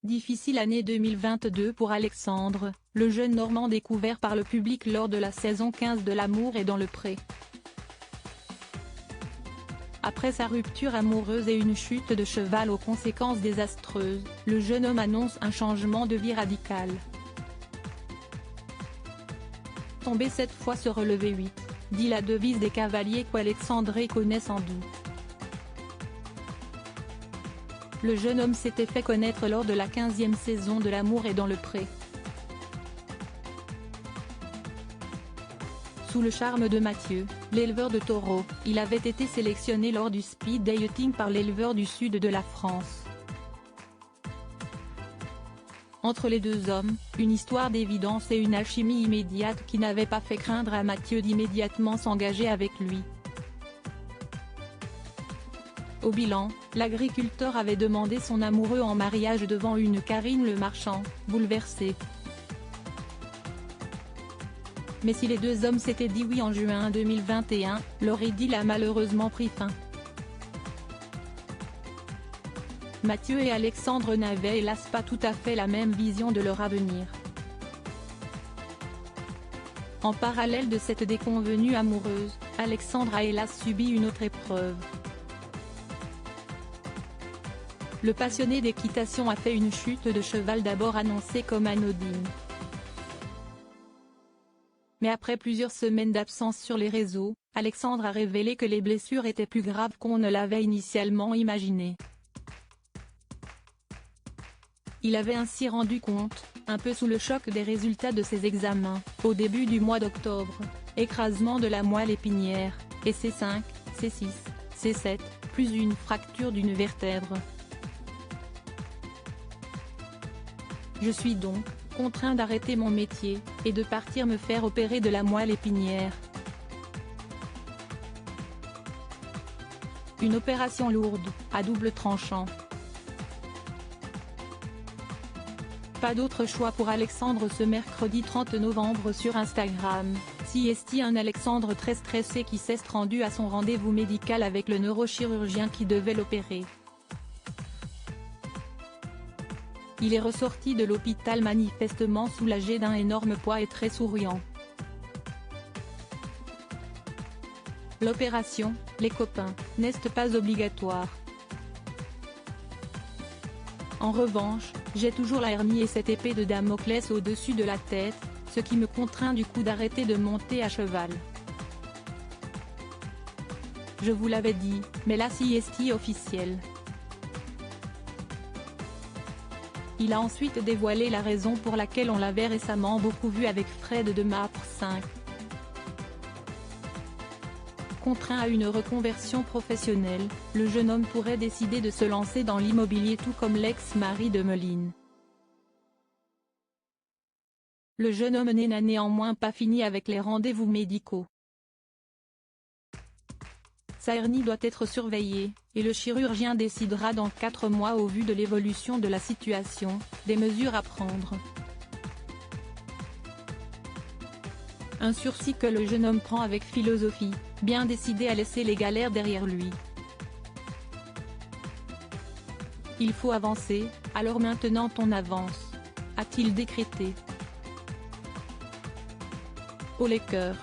Difficile année 2022 pour Alexandre, le jeune Normand découvert par le public lors de la saison 15 de L'amour est dans le pré. Après sa rupture amoureuse et une chute de cheval aux conséquences désastreuses, le jeune homme annonce un changement de vie radical. Tomber 7 fois se relever 8, dit la devise des cavaliers qu'Alexandre connaît sans doute. Le jeune homme s'était fait connaître lors de la 15e saison de L'amour est dans le pré. Sous le charme de Mathieu, l'éleveur de taureaux, il avait été sélectionné lors du speed dating par l'éleveur du sud de la France. Entre les deux hommes, une histoire d'évidence et une alchimie immédiate qui n'avait pas fait craindre à Mathieu d'immédiatement s'engager avec lui. Au bilan, l'agriculteur avait demandé son amoureux en mariage devant une Karine Le Marchand, bouleversée. Mais si les deux hommes s'étaient dit oui en juin 2021, leur idylle a malheureusement pris fin. Mathieu et Alexandre n'avaient hélas pas tout à fait la même vision de leur avenir. En parallèle de cette déconvenue amoureuse, Alexandre a hélas subi une autre épreuve. Le passionné d'équitation a fait une chute de cheval d'abord annoncée comme anodine. Mais après plusieurs semaines d'absence sur les réseaux, Alexandre a révélé que les blessures étaient plus graves qu'on ne l'avait initialement imaginé. Il avait ainsi rendu compte, un peu sous le choc des résultats de ses examens, au début du mois d'octobre, écrasement de la moelle épinière, et C5, C6, C7, plus une fracture d'une vertèbre. Je suis donc contraint d'arrêter mon métier, et de partir me faire opérer de la moelle épinière. Une opération lourde, à double tranchant. Pas d'autre choix pour Alexandre ce mercredi 30 novembre sur Instagram, CST un Alexandre très stressé qui s'est rendu à son rendez-vous médical avec le neurochirurgien qui devait l'opérer. Il est ressorti de l'hôpital manifestement soulagé d'un énorme poids et très souriant. L'opération, les copains, n'est pas obligatoire. En revanche, j'ai toujours la hernie et cette épée de Damoclès au-dessus de la tête, ce qui me contraint du coup d'arrêter de monter à cheval. Je vous l'avais dit, mais la CST officielle. Il a ensuite dévoilé la raison pour laquelle on l'avait récemment beaucoup vu avec Fred de Mapr 5. Contraint à une reconversion professionnelle, le jeune homme pourrait décider de se lancer dans l'immobilier tout comme l'ex-mari de Meline. Le jeune homme n'a néanmoins pas fini avec les rendez-vous médicaux. Sa hernie doit être surveillée, et le chirurgien décidera dans 4 mois au vu de l'évolution de la situation, des mesures à prendre. Un sursis que le jeune homme prend avec philosophie, bien décidé à laisser les galères derrière lui. Il faut avancer, alors maintenant on avance, a-t-il décrété. Au les cœurs.